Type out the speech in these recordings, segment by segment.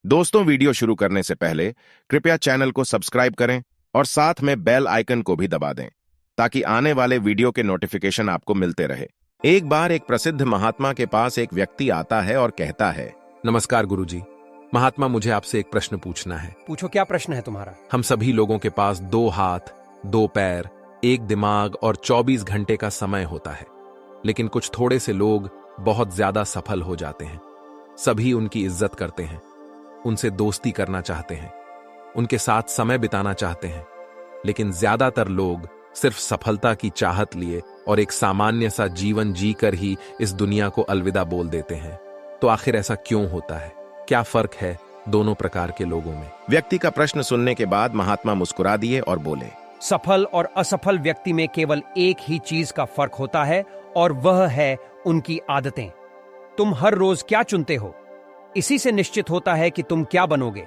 दोस्तों, वीडियो शुरू करने से पहले कृपया चैनल को सब्सक्राइब करें और साथ में बेल आइकन को भी दबा दें ताकि आने वाले वीडियो के नोटिफिकेशन आपको मिलते रहे। एक बार एक प्रसिद्ध महात्मा के पास एक व्यक्ति आता है और कहता है, नमस्कार गुरुजी। महात्मा, मुझे आपसे एक प्रश्न पूछना है। पूछो, क्या प्रश्न है तुम्हारा? हम सभी लोगों के पास 2 हाथ, 2 पैर, एक दिमाग और 24 घंटे का समय होता है, लेकिन कुछ थोड़े से लोग बहुत ज्यादा सफल हो जाते हैं। सभी उनकी इज्जत करते हैं, उनसे दोस्ती करना चाहते हैं, उनके साथ समय बिताना चाहते हैं, लेकिन ज्यादातर लोग सिर्फ सफलता की चाहत लिए और एक सामान्य सा जीवन जीकर ही इस दुनिया को अलविदा बोल देते हैं। तो आखिर ऐसा क्यों होता है? क्या फर्क है दोनों प्रकार के लोगों में? व्यक्ति का प्रश्न सुनने के बाद महात्मा मुस्कुरा दिए और बोले, सफल और असफल व्यक्ति में केवल एक ही चीज का फर्क होता है और वह है उनकी आदतें। तुम हर रोज क्या चुनते हो, इसी से निश्चित होता है कि तुम क्या बनोगे।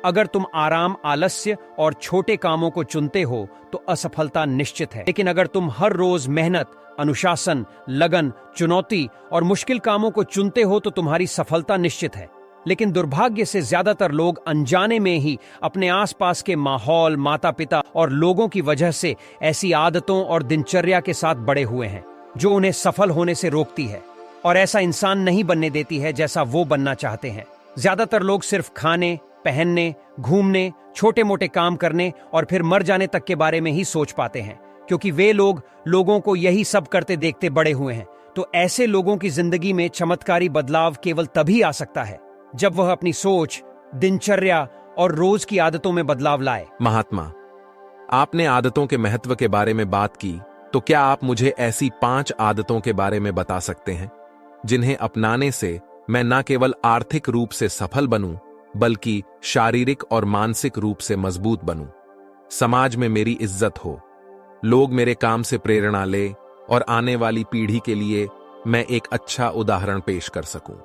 अगर तुम आराम, आलस्य और छोटे कामों को चुनते हो तो असफलता निश्चित है, लेकिन अगर तुम हर रोज मेहनत, अनुशासन, लगन, चुनौती और मुश्किल कामों को चुनते हो तो तुम्हारी सफलता निश्चित है। लेकिन दुर्भाग्य से ज्यादातर लोग अनजाने में ही अपने आसपास के माहौल, माता पिता और लोगों की वजह से ऐसी आदतों और दिनचर्या के साथ बड़े हुए हैं जो उन्हें सफल होने से रोकती है और ऐसा इंसान नहीं बनने देती है जैसा वो बनना चाहते हैं। ज्यादातर लोग सिर्फ खाने, पहनने, घूमने, छोटे मोटे काम करने और फिर मर जाने तक के बारे में ही सोच पाते हैं, क्योंकि वे लोगों को यही सब करते देखते बड़े हुए हैं। तो ऐसे लोगों की जिंदगी में चमत्कारी बदलाव केवल तभी आ सकता है जब वह अपनी सोच, दिनचर्या और रोज की आदतों में बदलाव लाए। महात्मा, आपने आदतों के महत्व के बारे में बात की, तो क्या आप मुझे ऐसी 5 आदतों के बारे में बता सकते हैं जिन्हें अपनाने से मैं न केवल आर्थिक रूप से सफल बनूं, बल्कि शारीरिक और मानसिक रूप से मजबूत बनूं, समाज में मेरी इज्जत हो, लोग मेरे काम से प्रेरणा ले और आने वाली पीढ़ी के लिए मैं एक अच्छा उदाहरण पेश कर सकूं?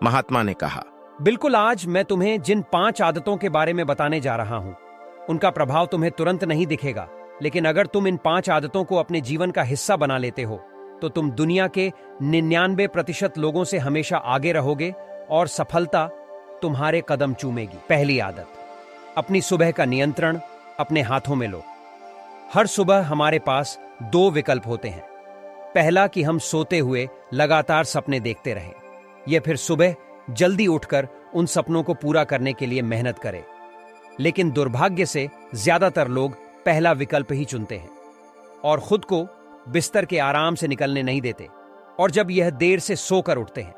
महात्मा ने कहा, बिल्कुल। आज मैं तुम्हें जिन 5 आदतों के बारे में बताने जा रहा हूं, उनका प्रभाव तुम्हें तुरंत नहीं दिखेगा, लेकिन अगर तुम इन 5 आदतों को अपने जीवन का हिस्सा बना लेते हो तो तुम दुनिया के 99% लोगों से हमेशा आगे रहोगे और सफलता तुम्हारे कदम चूमेगी। पहली आदत, अपनी सुबह का नियंत्रण अपने हाथों में लो। हर सुबह हमारे पास 2 विकल्प होते हैं। पहला कि हम सोते हुए लगातार सपने देखते रहें, या फिर सुबह जल्दी उठकर उन सपनों को पूरा करने के लिए मेहनत करें। लेकिन दुर्भाग्य से ज्यादातर लोग पहला विकल्प ही चुनते हैं और खुद को बिस्तर के आराम से निकलने नहीं देते, और जब यह देर से सोकर उठते हैं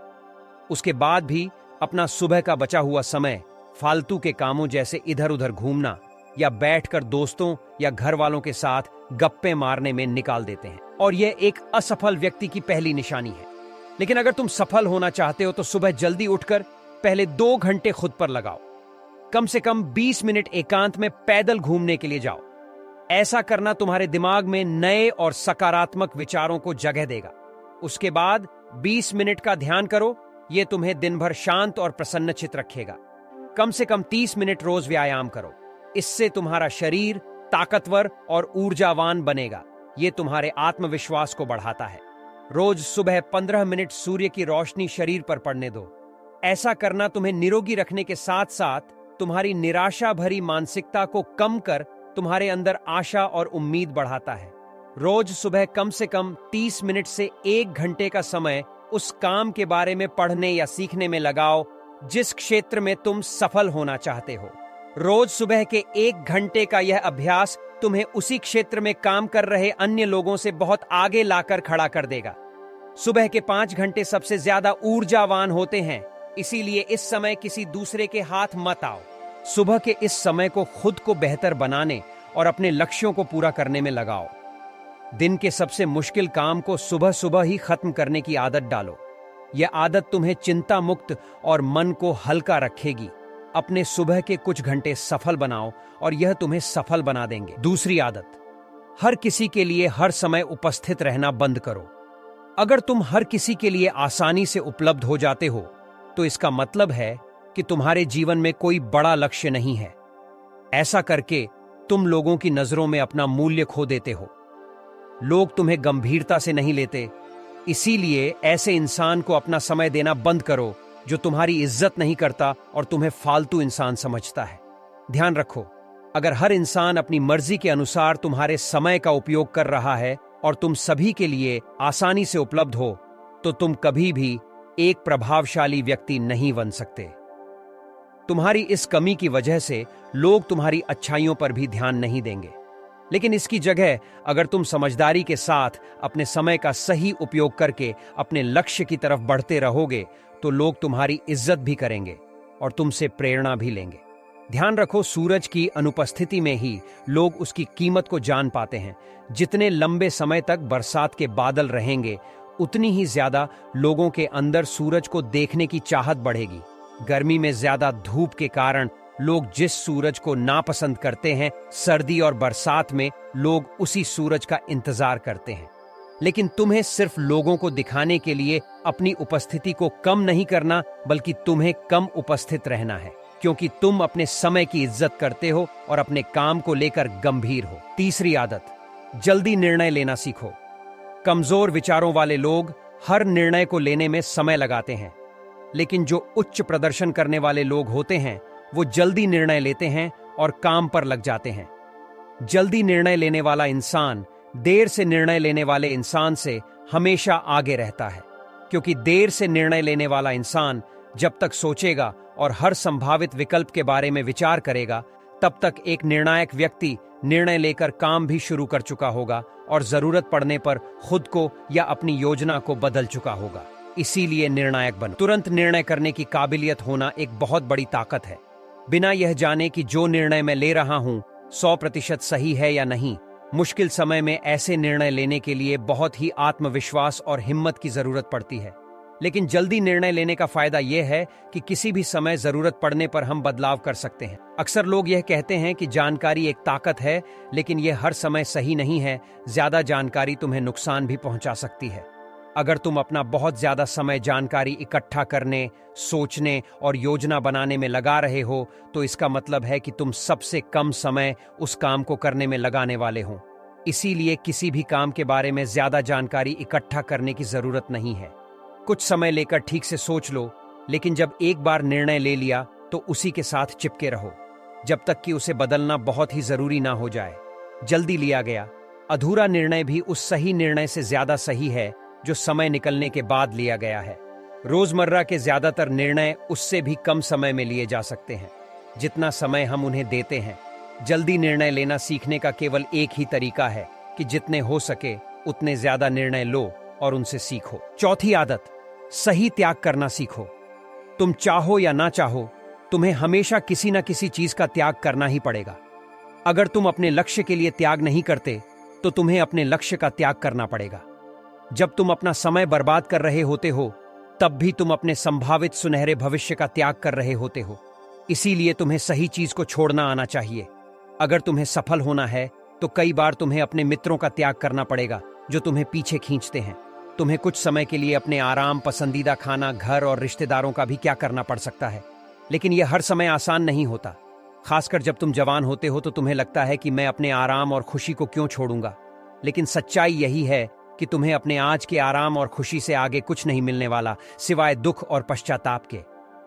उसके बाद भी अपना सुबह का बचा हुआ समय फालतू के कामों जैसे इधर उधर घूमना या बैठकर दोस्तों या घर वालों के साथ गप्पे मारने में निकाल देते हैं, और यह एक असफल व्यक्ति की पहली निशानी है। लेकिन अगर तुम सफल होना चाहते हो तो सुबह जल्दी उठकर पहले 2 घंटे खुद पर लगाओ। कम से कम 20 मिनट एकांत में पैदल घूमने के लिए जाओ। ऐसा करना तुम्हारे दिमाग में नए और सकारात्मक विचारों को जगह देगा। उसके बाद 20 मिनट का ध्यान करो, यह तुम्हें दिन भर शांत और प्रसन्नचित्त रखेगा। कम से कम 30 मिनट रोज व्यायाम करो, इससे तुम्हारा शरीर ताकतवर और ऊर्जावान बनेगा। यह तुम्हारे आत्मविश्वास को बढ़ाता है। रोज सुबह 15 मिनट सूर्य की रोशनी शरीर पर पड़ने दो। ऐसा करना तुम्हें निरोगी रखने के साथ साथ तुम्हारी निराशा भरी मानसिकता को कम कर तुम्हारे अंदर आशा और उम्मीद बढ़ाता है। रोज सुबह कम से कम 30 मिनट से 1 घंटे का समय उस काम के बारे में पढ़ने या सीखने में लगाओ जिस क्षेत्र में तुम सफल होना चाहते हो। रोज सुबह के 1 घंटे का यह अभ्यास तुम्हें उसी क्षेत्र में काम कर रहे अन्य लोगों से बहुत आगे लाकर खड़ा कर देगा। सुबह के 5 घंटे सबसे ज्यादा ऊर्जावान होते हैं, इसीलिए इस समय किसी दूसरे के हाथ मत आओ। सुबह के इस समय को खुद को बेहतर बनाने और अपने लक्ष्यों को पूरा करने में लगाओ। दिन के सबसे मुश्किल काम को सुबह सुबह ही खत्म करने की आदत डालो। यह आदत तुम्हें चिंता मुक्त और मन को हल्का रखेगी। अपने सुबह के कुछ घंटे सफल बनाओ और यह तुम्हें सफल बना देंगे। दूसरी आदत, हर किसी के लिए हर समय उपस्थित रहना बंद करो। अगर तुम हर किसी के लिए आसानी से उपलब्ध हो जाते हो तो इसका मतलब है कि तुम्हारे जीवन में कोई बड़ा लक्ष्य नहीं है। ऐसा करके तुम लोगों की नजरों में अपना मूल्य खो देते हो। लोग तुम्हें गंभीरता से नहीं लेते, इसीलिए ऐसे इंसान को अपना समय देना बंद करो जो तुम्हारी इज्जत नहीं करता और तुम्हें फालतू इंसान समझता है। ध्यान रखो, अगर हर इंसान अपनी मर्जी के अनुसार तुम्हारे समय का उपयोग कर रहा है और तुम सभी के लिए आसानी से उपलब्ध हो, तो तुम कभी भी एक प्रभावशाली व्यक्ति नहीं बन सकते। तुम्हारी इस कमी की वजह से लोग तुम्हारी अच्छाइयों पर भी ध्यान नहीं देंगे। लेकिन इसकी जगह अगर तुम समझदारी के साथ अपने समय का सही उपयोग करके अपने लक्ष्य की तरफ बढ़ते रहोगे, तो लोग तुम्हारी इज्जत भी करेंगे और तुमसे प्रेरणा भी लेंगे। ध्यान रखो, सूरज की अनुपस्थिति में ही लोग उसकी कीमत को जान पाते हैं। जितने लंबे समय तक बरसात के बादल रहेंगे, उतनी ही ज्यादा लोगों के अंदर सूरज को देखने की चाहत बढ़ेगी। गर्मी में ज्यादा धूप के कारण लोग जिस सूरज को नापसंद करते हैं, सर्दी और बरसात में लोग उसी सूरज का इंतजार करते हैं। लेकिन तुम्हें सिर्फ लोगों को दिखाने के लिए अपनी उपस्थिति को कम नहीं करना, बल्कि तुम्हें कम उपस्थित रहना है, क्योंकि तुम अपने समय की इज्जत करते हो और अपने काम को लेकर गंभीर हो। तीसरी आदत, जल्दी निर्णय लेना सीखो। कमजोर विचारों वाले लोग हर निर्णय को लेने में समय लगाते हैं, लेकिन जो उच्च प्रदर्शन करने वाले लोग होते हैं, वो जल्दी निर्णय लेते हैं और काम पर लग जाते हैं। जल्दी निर्णय लेने वाला इंसान देर से निर्णय लेने वाले इंसान से हमेशा आगे रहता है, क्योंकि देर से निर्णय लेने वाला इंसान जब तक सोचेगा और हर संभावित विकल्प के बारे में विचार करेगा, तब तक एक निर्णायक व्यक्ति निर्णय लेकर काम भी शुरू कर चुका होगा और जरूरत पड़ने पर खुद को या अपनी योजना को बदल चुका होगा। इसीलिए निर्णायक बनो। तुरंत निर्णय करने की काबिलियत होना एक बहुत बड़ी ताकत है। बिना यह जाने कि जो निर्णय मैं ले रहा हूं 100% सही है या नहीं, मुश्किल समय में ऐसे निर्णय लेने के लिए बहुत ही आत्मविश्वास और हिम्मत की जरूरत पड़ती है। लेकिन जल्दी निर्णय लेने का फायदा यह है कि किसी भी समय जरूरत पड़ने पर हम बदलाव कर सकते हैं। अक्सर लोग यह कहते हैं कि जानकारी एक ताकत है, लेकिन यह हर समय सही नहीं है। ज्यादा जानकारी तुम्हें नुकसान भी पहुंचा सकती है। अगर तुम अपना बहुत ज्यादा समय जानकारी इकट्ठा करने, सोचने और योजना बनाने में लगा रहे हो, तो इसका मतलब है कि तुम सबसे कम समय उस काम को करने में लगाने वाले हो। इसीलिए किसी भी काम के बारे में ज्यादा जानकारी इकट्ठा करने की जरूरत नहीं है। कुछ समय लेकर ठीक से सोच लो, लेकिन जब एक बार निर्णय ले लिया तो उसी के साथ चिपके रहो, जब तक कि उसे बदलना बहुत ही जरूरी ना हो जाए। जल्दी लिया गया अधूरा निर्णय भी उस सही निर्णय से ज्यादा सही है जो समय निकलने के बाद लिया गया है। रोजमर्रा के ज्यादातर निर्णय उससे भी कम समय में लिए जा सकते हैं, जितना समय हम उन्हें देते हैं। जल्दी निर्णय लेना सीखने का केवल एक ही तरीका है कि जितने हो सके उतने ज्यादा निर्णय लो और उनसे सीखो। चौथी आदत, सही त्याग करना सीखो। तुम चाहो या ना चाहो, तुम्हें हमेशा किसी न किसी चीज का त्याग करना ही पड़ेगा। अगर तुम अपने लक्ष्य के लिए त्याग नहीं करते, तो तुम्हें अपने लक्ष्य का त्याग करना पड़ेगा। जब तुम अपना समय बर्बाद कर रहे होते हो, तब भी तुम अपने संभावित सुनहरे भविष्य का त्याग कर रहे होते हो। इसीलिए तुम्हें सही चीज को छोड़ना आना चाहिए। अगर तुम्हें सफल होना है, तो कई बार तुम्हें अपने मित्रों का त्याग करना पड़ेगा जो तुम्हें पीछे खींचते हैं। तुम्हें कुछ समय के लिए अपने आराम, पसंदीदा खाना, घर और रिश्तेदारों का भी क्या करना पड़ सकता है। लेकिन यह हर समय आसान नहीं होता। खासकर जब तुम जवान होते हो तो तुम्हें लगता है कि मैं अपने आराम और खुशी को क्यों छोड़ूंगा। लेकिन सच्चाई यही है कि तुम्हें अपने आज के आराम और खुशी से आगे कुछ नहीं मिलने वाला, सिवाय दुख और पश्चाताप के।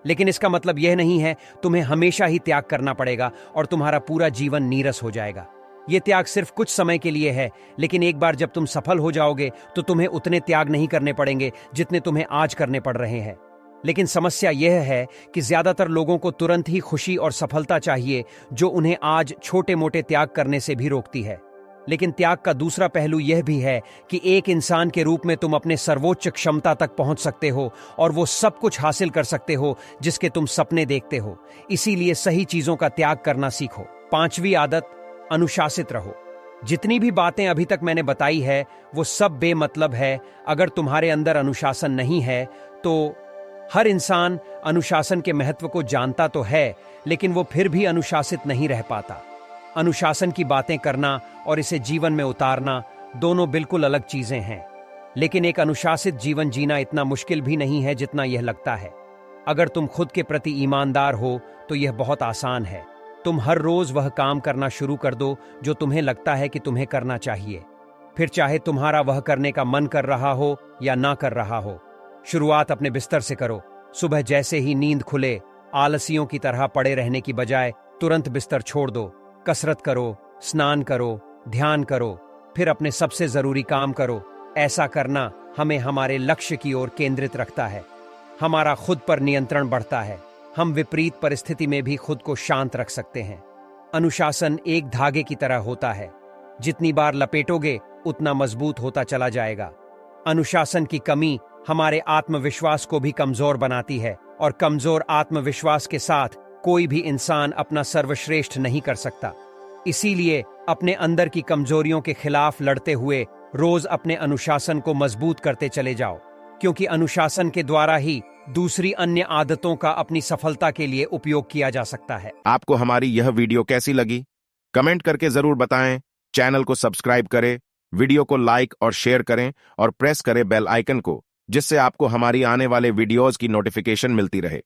लेकिन इसका मतलब यह नहीं है तुम्हें हमेशा ही त्याग करना पड़ेगा और तुम्हारा पूरा जीवन नीरस हो जाएगा। यह त्याग सिर्फ कुछ समय के लिए है, लेकिन एक बार जब तुम सफल हो जाओगे तो तुम्हें उतने त्याग नहीं करने पड़ेंगे जितने तुम्हें आज करने पड़ रहे हैं। लेकिन समस्या यह है कि ज्यादातर लोगों को तुरंत ही खुशी और सफलता चाहिए, जो उन्हें आज छोटे मोटे त्याग करने से भी रोकती है। लेकिन त्याग का दूसरा पहलू यह भी है कि एक इंसान के रूप में तुम अपने सर्वोच्च क्षमता तक पहुंच सकते हो और वो सब कुछ हासिल कर सकते हो जिसके तुम सपने देखते हो। इसीलिए सही चीजों का त्याग करना सीखो। पांचवी आदत, अनुशासित रहो। जितनी भी बातें अभी तक मैंने बताई है, वो सब बेमतलब है अगर तुम्हारे अंदर अनुशासन नहीं है। तो हर इंसान अनुशासन के महत्व को जानता तो है, लेकिन वो फिर भी अनुशासित नहीं रह पाता। अनुशासन की बातें करना और इसे जीवन में उतारना दोनों बिल्कुल अलग चीजें हैं। लेकिन एक अनुशासित जीवन जीना इतना मुश्किल भी नहीं है जितना यह लगता है। अगर तुम खुद के प्रति ईमानदार हो तो यह बहुत आसान है। तुम हर रोज वह काम करना शुरू कर दो जो तुम्हें लगता है कि तुम्हें करना चाहिए, फिर चाहे तुम्हारा वह करने का मन कर रहा हो या ना कर रहा हो। शुरुआत अपने बिस्तर से करो। सुबह जैसे ही नींद खुले, आलसियों की तरह पड़े रहने की बजाय तुरंत बिस्तर छोड़ दो। कसरत करो, स्नान करो, ध्यान करो, फिर अपने सबसे जरूरी काम करो। ऐसा करना हमें हमारे लक्ष्य की ओर केंद्रित रखता है। हमारा खुद पर नियंत्रण बढ़ता है। हम विपरीत परिस्थिति में भी खुद को शांत रख सकते हैं। अनुशासन एक धागे की तरह होता है, जितनी बार लपेटोगे उतना मजबूत होता चला जाएगा। अनुशासन की कमी हमारे आत्मविश्वास को भी कमजोर बनाती है, और कमजोर आत्मविश्वास के साथ कोई भी इंसान अपना सर्वश्रेष्ठ नहीं कर सकता। इसीलिए अपने अंदर की कमजोरियों के खिलाफ लड़ते हुए रोज अपने अनुशासन को मजबूत करते चले जाओ, क्योंकि अनुशासन के द्वारा ही दूसरी अन्य आदतों का अपनी सफलता के लिए उपयोग किया जा सकता है। आपको हमारी यह वीडियो कैसी लगी? कमेंट करके जरूर बताएं। चैनल को सब्सक्राइब करें, वीडियो को लाइक और शेयर करें और प्रेस करें बेल आइकन को, जिससे आपको हमारी आने वाले वीडियोज की नोटिफिकेशन मिलती रहे।